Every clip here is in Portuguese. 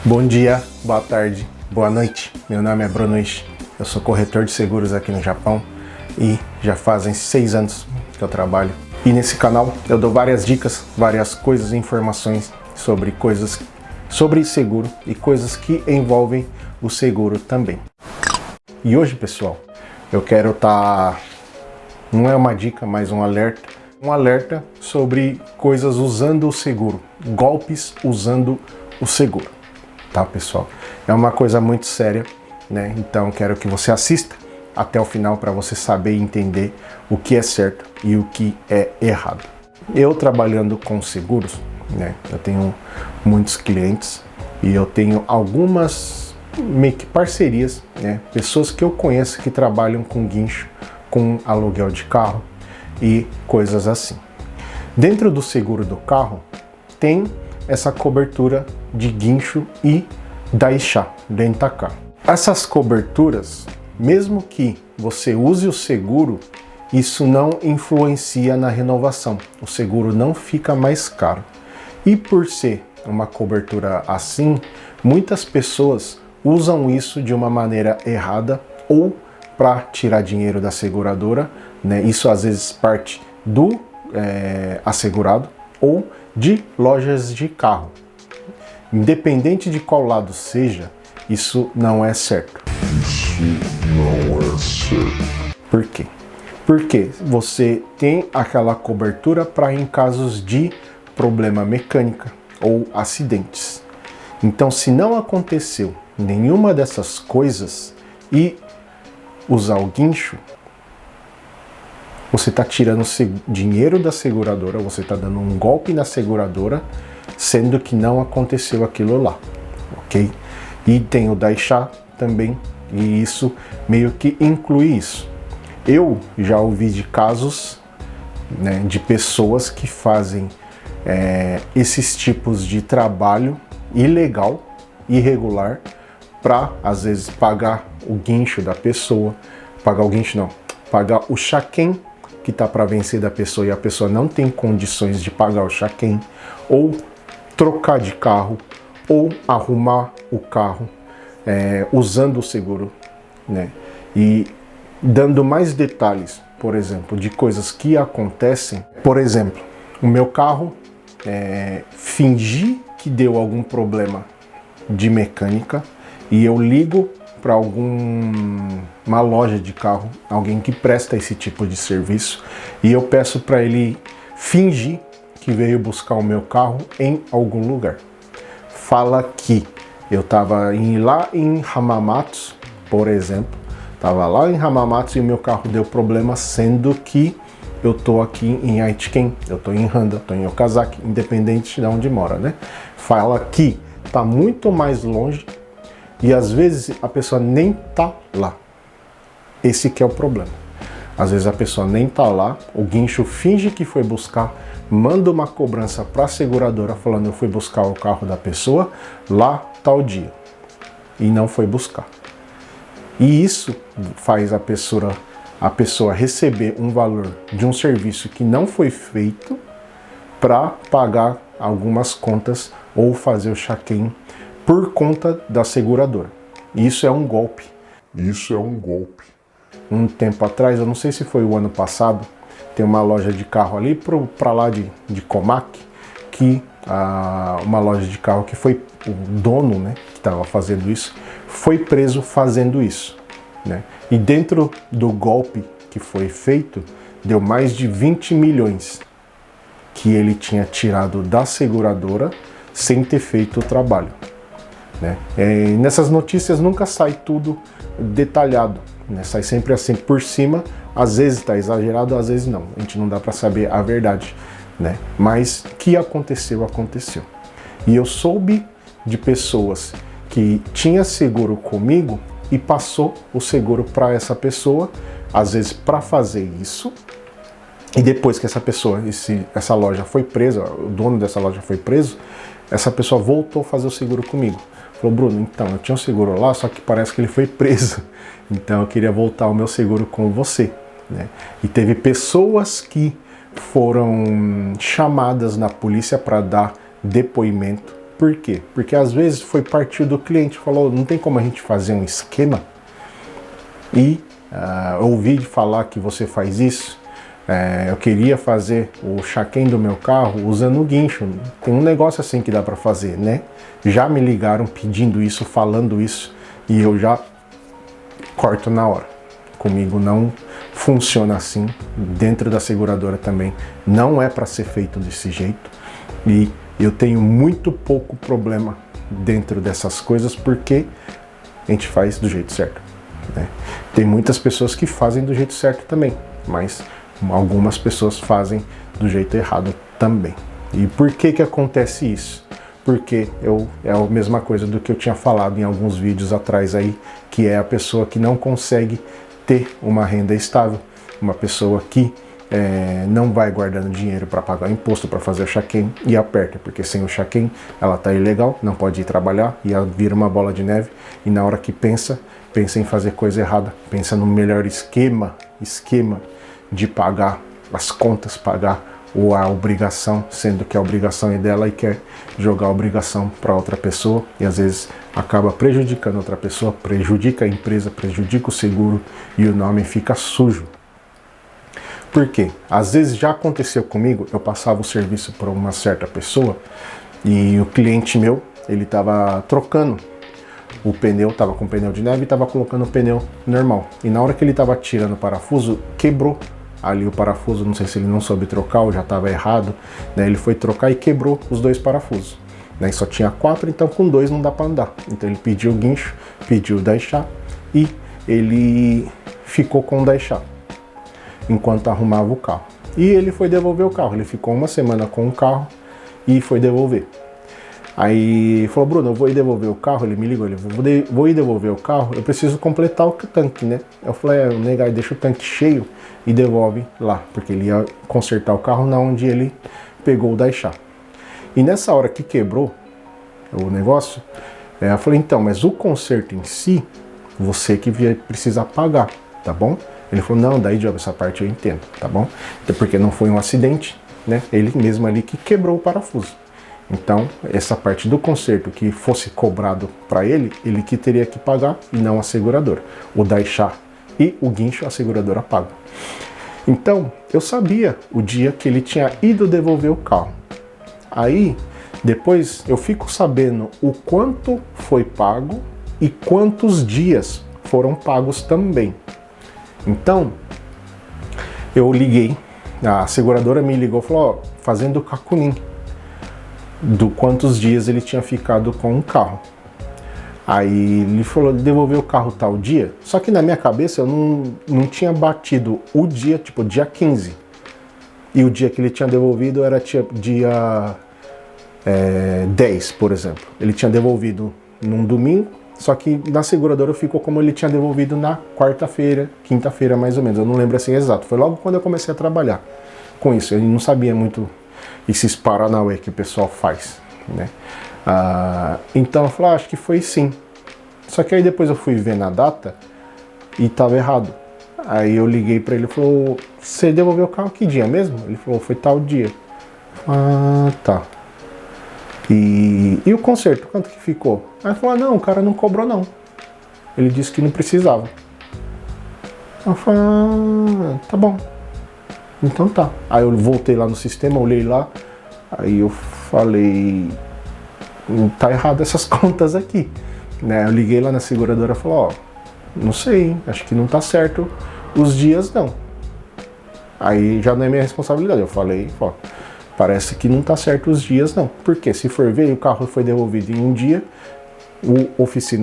Bom dia, boa tarde, boa noite. Meu nome é Bruno Ishii. Eu sou corretor de seguros aqui no Japão e já fazem 6 anos que eu trabalho. E nesse canal eu dou várias dicas, várias coisas e informações sobre seguro e coisas que envolvem o seguro também. E hoje, pessoal, eu quero não é uma dica, mas um alerta sobre coisas usando o seguro, golpes usando o seguro. Tá, pessoal? É uma coisa muito séria, né? Então quero que você assista até o final para você saber e entender o que é certo e o que é errado. Eu trabalhando com seguros, né? Eu tenho muitos clientes e eu tenho algumas meio que parcerias, né? Pessoas que eu conheço que trabalham com guincho, com aluguel de carro e coisas assim. Dentro do seguro do carro tem essa cobertura de guincho e daisha, rent-a-car. Essas coberturas, mesmo que você use o seguro, isso não influencia na renovação. O seguro não fica mais caro. E por ser uma cobertura assim, muitas pessoas usam isso de uma maneira errada ou para tirar dinheiro da seguradora, né? Isso às vezes parte do assegurado ou de lojas de carro. Independente de qual lado seja, isso não é certo. Por quê? Porque você tem aquela cobertura para em casos de problema mecânica ou acidentes. Então, se não aconteceu nenhuma dessas coisas e usar o guincho, você está tirando dinheiro da seguradora, você está dando um golpe na seguradora, sendo que não aconteceu aquilo lá, ok? E tem o daisha também, e isso meio que inclui isso. Eu já ouvi de casos, né, de pessoas que fazem esses tipos de trabalho ilegal, irregular, para às vezes pagar o guincho da pessoa, pagar o shaken que está para vencer da pessoa e a pessoa não tem condições de pagar o shaken, ou trocar de carro, ou arrumar o carro usando o seguro, né? E dando mais detalhes, por exemplo, de coisas que acontecem. Por exemplo, o meu carro, fingi que deu algum problema de mecânica e eu ligo para uma loja de carro, alguém que presta esse tipo de serviço, e eu peço para ele fingir que veio buscar o meu carro em algum lugar. Fala que eu estava lá em Hamamatsu, por exemplo, estava lá em Hamamatsu e o meu carro deu problema, sendo que eu tô aqui em Aichiken, eu tô em Handa, tô em Okazaki, independente de onde mora, né? Fala que tá muito mais longe e às vezes a pessoa nem tá lá. Esse que é o problema. Às vezes a pessoa nem tá lá, o guincho finge que foi buscar, manda uma cobrança para a seguradora falando eu fui buscar o carro da pessoa lá tal dia e não foi buscar. E isso faz a pessoa receber um valor de um serviço que não foi feito para pagar algumas contas ou fazer o shaken por conta da seguradora. Isso é um golpe. Um tempo atrás, eu não sei se foi o ano passado, tem uma loja de carro ali para lá de Komaki, uma loja de carro que foi o dono, né, que estava fazendo isso, foi preso fazendo isso, né? E dentro do golpe que foi feito, deu mais de 20 milhões que ele tinha tirado da seguradora sem ter feito o trabalho, né? Nessas notícias nunca sai tudo detalhado, né? Sai sempre assim por cima, às vezes está exagerado, às vezes não. A gente não dá para saber a verdade, né? Mas o que aconteceu, aconteceu. E eu soube de pessoas que tinha seguro comigo e passou o seguro para essa pessoa, às vezes para fazer isso. E depois que essa loja foi presa, o dono dessa loja foi preso, essa pessoa voltou a fazer o seguro comigo. Falou, Bruno, então, eu tinha um seguro lá, só que parece que ele foi preso. Então eu queria voltar o meu seguro com você, né? E teve pessoas que foram chamadas na polícia para dar depoimento Por quê? Porque às vezes foi partir do cliente, falou, não tem como a gente fazer um esquema e ouvi falar que você faz isso. Eu queria fazer o check-in do meu carro usando o guincho. Tem um negócio assim que dá para fazer, né? Já me ligaram pedindo isso, falando isso, e eu já corto na hora. Comigo não funciona assim, dentro da seguradora também não é para ser feito desse jeito, e eu tenho muito pouco problema dentro dessas coisas porque a gente faz do jeito certo, né? Tem muitas pessoas que fazem do jeito certo também, mas algumas pessoas fazem do jeito errado também. E por que que acontece isso? Porque é a mesma coisa do que eu tinha falado em alguns vídeos atrás aí, que é a pessoa que não consegue ter uma renda estável, uma pessoa que não vai guardando dinheiro para pagar imposto, para fazer o check-in e aperta, porque sem o check-in ela tá ilegal, não pode ir trabalhar e ela vira uma bola de neve, e na hora que pensa em fazer coisa errada, pensa no melhor esquema de pagar as contas, pagar ou a obrigação, sendo que a obrigação é dela e quer jogar a obrigação para outra pessoa, e às vezes acaba prejudicando outra pessoa, prejudica a empresa, prejudica o seguro e o nome fica sujo. Por quê? Às vezes já aconteceu comigo, eu passava o serviço para uma certa pessoa e o cliente meu, ele estava trocando o pneu, estava com pneu de neve e estava colocando o pneu normal, e na hora que ele estava tirando o parafuso, quebrou ali o parafuso, não sei se ele não soube trocar ou já estava errado, né? Ele foi trocar e quebrou os dois parafusos, né? Só tinha 4, então com 2 não dá para andar. Então ele pediu o guincho, pediu o daishá e ele ficou com o daishá enquanto arrumava o carro. E ele foi devolver o carro, ele ficou uma semana com o carro e foi devolver. Aí falou, Bruno, eu vou ir devolver o carro. Ele me ligou, ele vou ir devolver o carro, eu preciso completar o tanque, né? Eu falei, nega, deixa o tanque cheio e devolve lá, porque ele ia consertar o carro na onde ele pegou o daishá. E nessa hora que quebrou o negócio, eu falei, então, mas o conserto em si, você que precisa pagar, tá bom? Ele falou, não, daí, Job, essa parte eu entendo, tá bom? Até porque não foi um acidente, né? Ele mesmo ali que quebrou o parafuso. Então, essa parte do conserto que fosse cobrado para ele que teria que pagar e não a seguradora. O daishá e o guincho a seguradora paga. Então, eu sabia o dia que ele tinha ido devolver o carro. Aí, depois eu fico sabendo o quanto foi pago e quantos dias foram pagos também. Então, eu liguei, a seguradora me ligou e falou, fazendo o cacunim do quantos dias ele tinha ficado com o carro. Aí ele falou, devolveu o carro tal dia, só que na minha cabeça eu não tinha batido o dia, tipo dia 15, e o dia que ele tinha devolvido era dia 10, por exemplo. Ele tinha devolvido num domingo, só que na seguradora ficou como ele tinha devolvido na quarta-feira, quinta-feira mais ou menos, eu não lembro assim exato, foi logo quando eu comecei a trabalhar com isso, eu não sabia muito esses paranauê que o pessoal faz, né? Então eu falei, acho que foi sim. Só que aí depois eu fui ver na data e estava errado. Aí eu liguei para ele e falou, você devolveu o carro que dia mesmo? Ele falou, foi tal dia. Tá. E o conserto, quanto que ficou? Aí ele falou, não, o cara não cobrou não. Ele disse que não precisava. Eu falei, tá bom. Então tá. Aí eu voltei lá no sistema, olhei lá, aí eu falei, tá errado essas contas aqui, né? Eu liguei lá na seguradora e falei, não sei, acho que não tá certo os dias não. Aí já não é minha responsabilidade, eu falei, parece que não tá certo os dias não. Porque se for ver, o carro foi devolvido em um dia,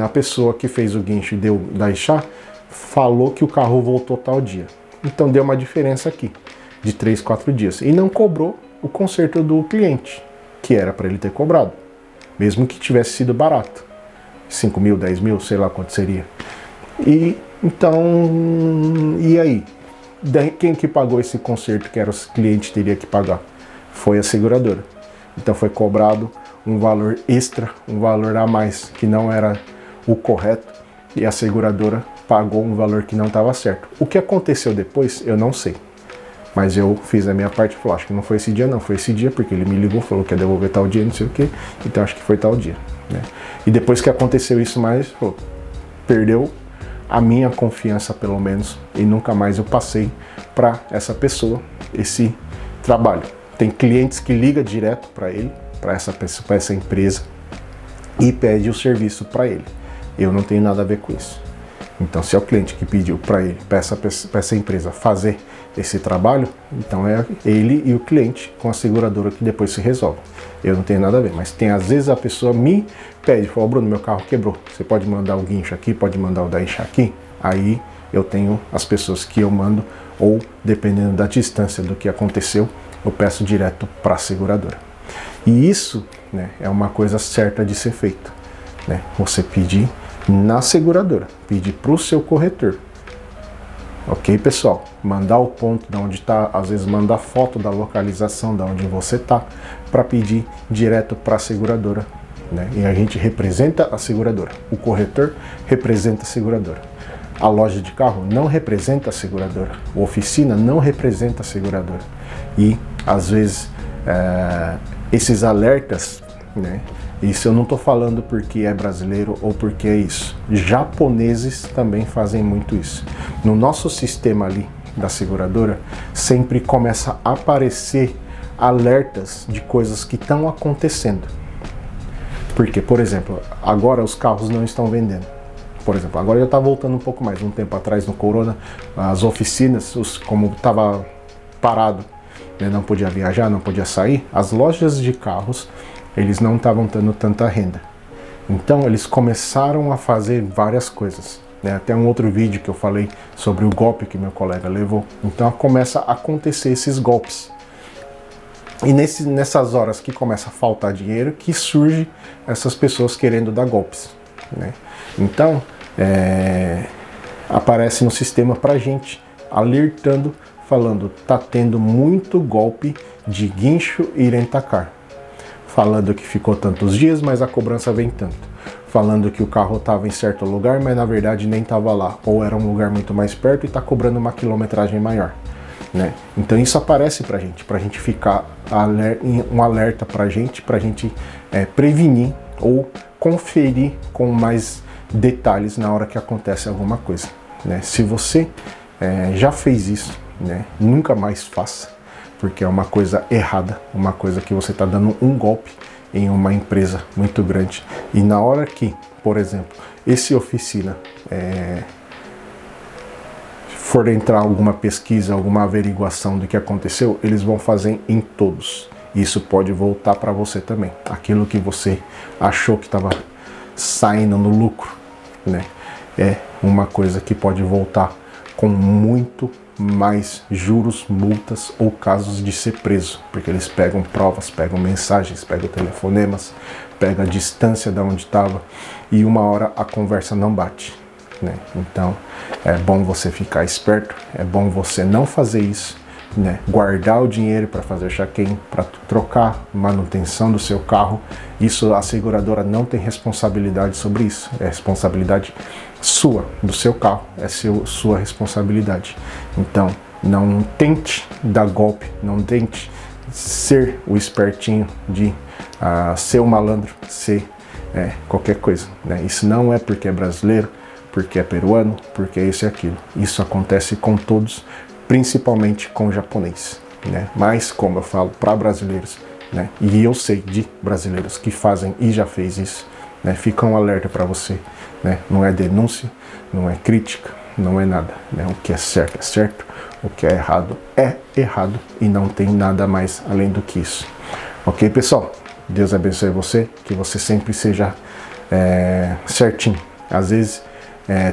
a pessoa que fez o guincho e deu daishá, falou que o carro voltou tal dia. Então deu uma diferença aqui de 3, 4 dias. E não cobrou o conserto do cliente, que era para ele ter cobrado. Mesmo que tivesse sido barato. 5 mil, 10 mil, sei lá quanto seria. E então, e aí? Quem que pagou esse conserto que era o cliente teria que pagar? Foi a seguradora. Então foi cobrado um valor extra, um valor a mais, que não era o correto, e a seguradora pagou um valor que não estava certo. O que aconteceu depois, eu não sei. Mas eu fiz a minha parte, falou, acho que não foi esse dia não, foi esse dia, porque ele me ligou, falou que ia devolver tal dia, não sei o que, então acho que foi tal dia, né? E depois que aconteceu isso mais, falou, perdeu a minha confiança pelo menos, e nunca mais eu passei para essa pessoa esse trabalho. Tem clientes que ligam direto para ele, para essa empresa, e pede o serviço para ele. Eu não tenho nada a ver com isso. Então, se é o cliente que pediu para ele, para essa empresa fazer esse trabalho, então é ele e o cliente com a seguradora que depois se resolve. Eu não tenho nada a ver, mas tem às vezes a pessoa me pede, fala, Bruno, meu carro quebrou, você pode mandar o guincho aqui, pode mandar o da encha aqui? Aí eu tenho as pessoas que eu mando, ou dependendo da distância do que aconteceu, eu peço direto para a seguradora. E isso, né, é uma coisa certa de ser feita, né? Você pedir na seguradora, pedir para o seu corretor. Ok, pessoal? Mandar o ponto de onde está, às vezes mandar foto da localização de onde você está, para pedir direto para a seguradora, né? E a gente representa a seguradora, o corretor representa a seguradora. A loja de carro não representa a seguradora, a oficina não representa a seguradora. E às vezes esses alertas, né? Isso eu não estou falando porque é brasileiro ou porque é isso. Japoneses também fazem muito isso. No nosso sistema ali da seguradora, sempre começa a aparecer alertas de coisas que estão acontecendo. Porque, por exemplo, agora os carros não estão vendendo. Por exemplo, agora já está voltando um pouco mais. Um tempo atrás, no Corona, as oficinas, como estava parado, né, não podia viajar, não podia sair, as lojas de carros, eles não estavam tendo tanta renda. Então eles começaram a fazer várias coisas, né? Até um outro vídeo que eu falei sobre o golpe que meu colega levou. Então começa a acontecer esses golpes. E nessas horas que começa a faltar dinheiro, que surge essas pessoas querendo dar golpes, né? Então aparece no sistema pra gente, alertando, falando, tá tendo muito golpe de guincho e rentacar. Falando que ficou tantos dias, mas a cobrança vem tanto. Falando que o carro estava em certo lugar, mas na verdade nem estava lá. Ou era um lugar muito mais perto e está cobrando uma quilometragem maior, né? Então isso aparece pra gente ficar um alerta pra gente prevenir ou conferir com mais detalhes na hora que acontece alguma coisa, né? Se você já fez isso, né, nunca mais faça, porque é uma coisa errada, uma coisa que você está dando um golpe em uma empresa muito grande. E na hora que, por exemplo, esse oficina for entrar alguma pesquisa, alguma averiguação do que aconteceu, eles vão fazer em todos. Isso pode voltar para você também. Aquilo que você achou que estava saindo no lucro, né, é uma coisa que pode voltar com muito mais juros, multas ou casos de ser preso, porque eles pegam provas, pegam mensagens, pegam telefonemas, pegam a distância de onde estava e uma hora a conversa não bate, né? Então é bom você ficar esperto, é bom você não fazer isso, né? Guardar o dinheiro para fazer check-in, para trocar manutenção do seu carro. Isso a seguradora não tem responsabilidade sobre isso, é responsabilidade sua, do seu carro, é sua responsabilidade. Então não tente dar golpe, não tente ser o espertinho de ser o malandro, ser qualquer coisa, né? Isso não é porque é brasileiro, porque é peruano, porque é isso e aquilo. Isso acontece com todos, principalmente com o japonês, né? Mas como eu falo para brasileiros, né? E eu sei de brasileiros que fazem e já fez isso, né? Fica um alerta para você, né? Não é denúncia, não é crítica, não é nada, né? O que é certo, o que é errado e não tem nada mais além do que isso. Ok, pessoal? Deus abençoe você, que você sempre seja certinho. Às vezes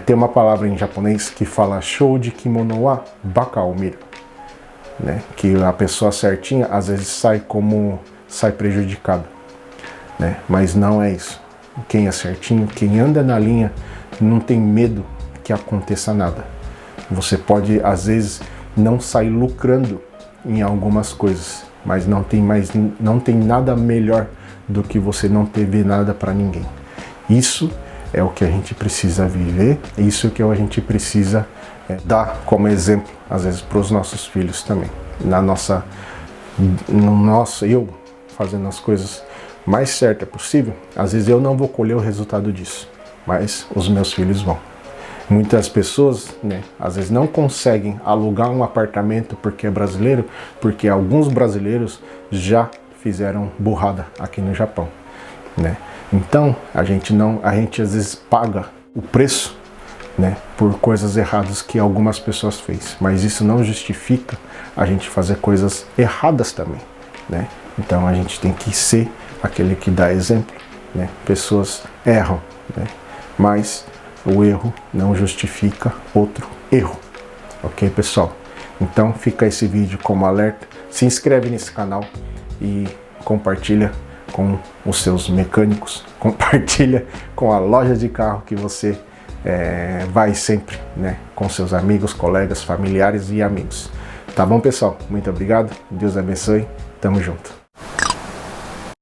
tem uma palavra em japonês que fala shou de kimono wa baka o miru, né? Que a pessoa certinha às vezes sai prejudicado, né? Mas não é isso. Quem é certinho, quem anda na linha, não tem medo que aconteça nada. Você pode às vezes não sair lucrando em algumas coisas, mas não tem nada melhor do que você não ter nada para ninguém. Isso é o que a gente precisa viver, isso é o que a gente precisa dar como exemplo, às vezes, para os nossos filhos também. eu fazendo as coisas mais certas possível, às vezes eu não vou colher o resultado disso, mas os meus filhos vão. Muitas pessoas, né, às vezes não conseguem alugar um apartamento porque é brasileiro, porque alguns brasileiros já fizeram burrada aqui no Japão, né? Então a gente às vezes paga o preço, né, por coisas erradas que algumas pessoas fez, mas isso não justifica a gente fazer coisas erradas também, né? Então a gente tem que ser aquele que dá exemplo, né? Pessoas erram, né? Mas o erro não justifica outro erro, ok, pessoal? Então fica esse vídeo como alerta, se inscreve nesse canal e compartilha com os seus mecânicos, compartilha com a loja de carro que você vai sempre, né, com seus amigos, colegas, familiares e amigos. Tá bom, pessoal? Muito obrigado, Deus abençoe, tamo junto.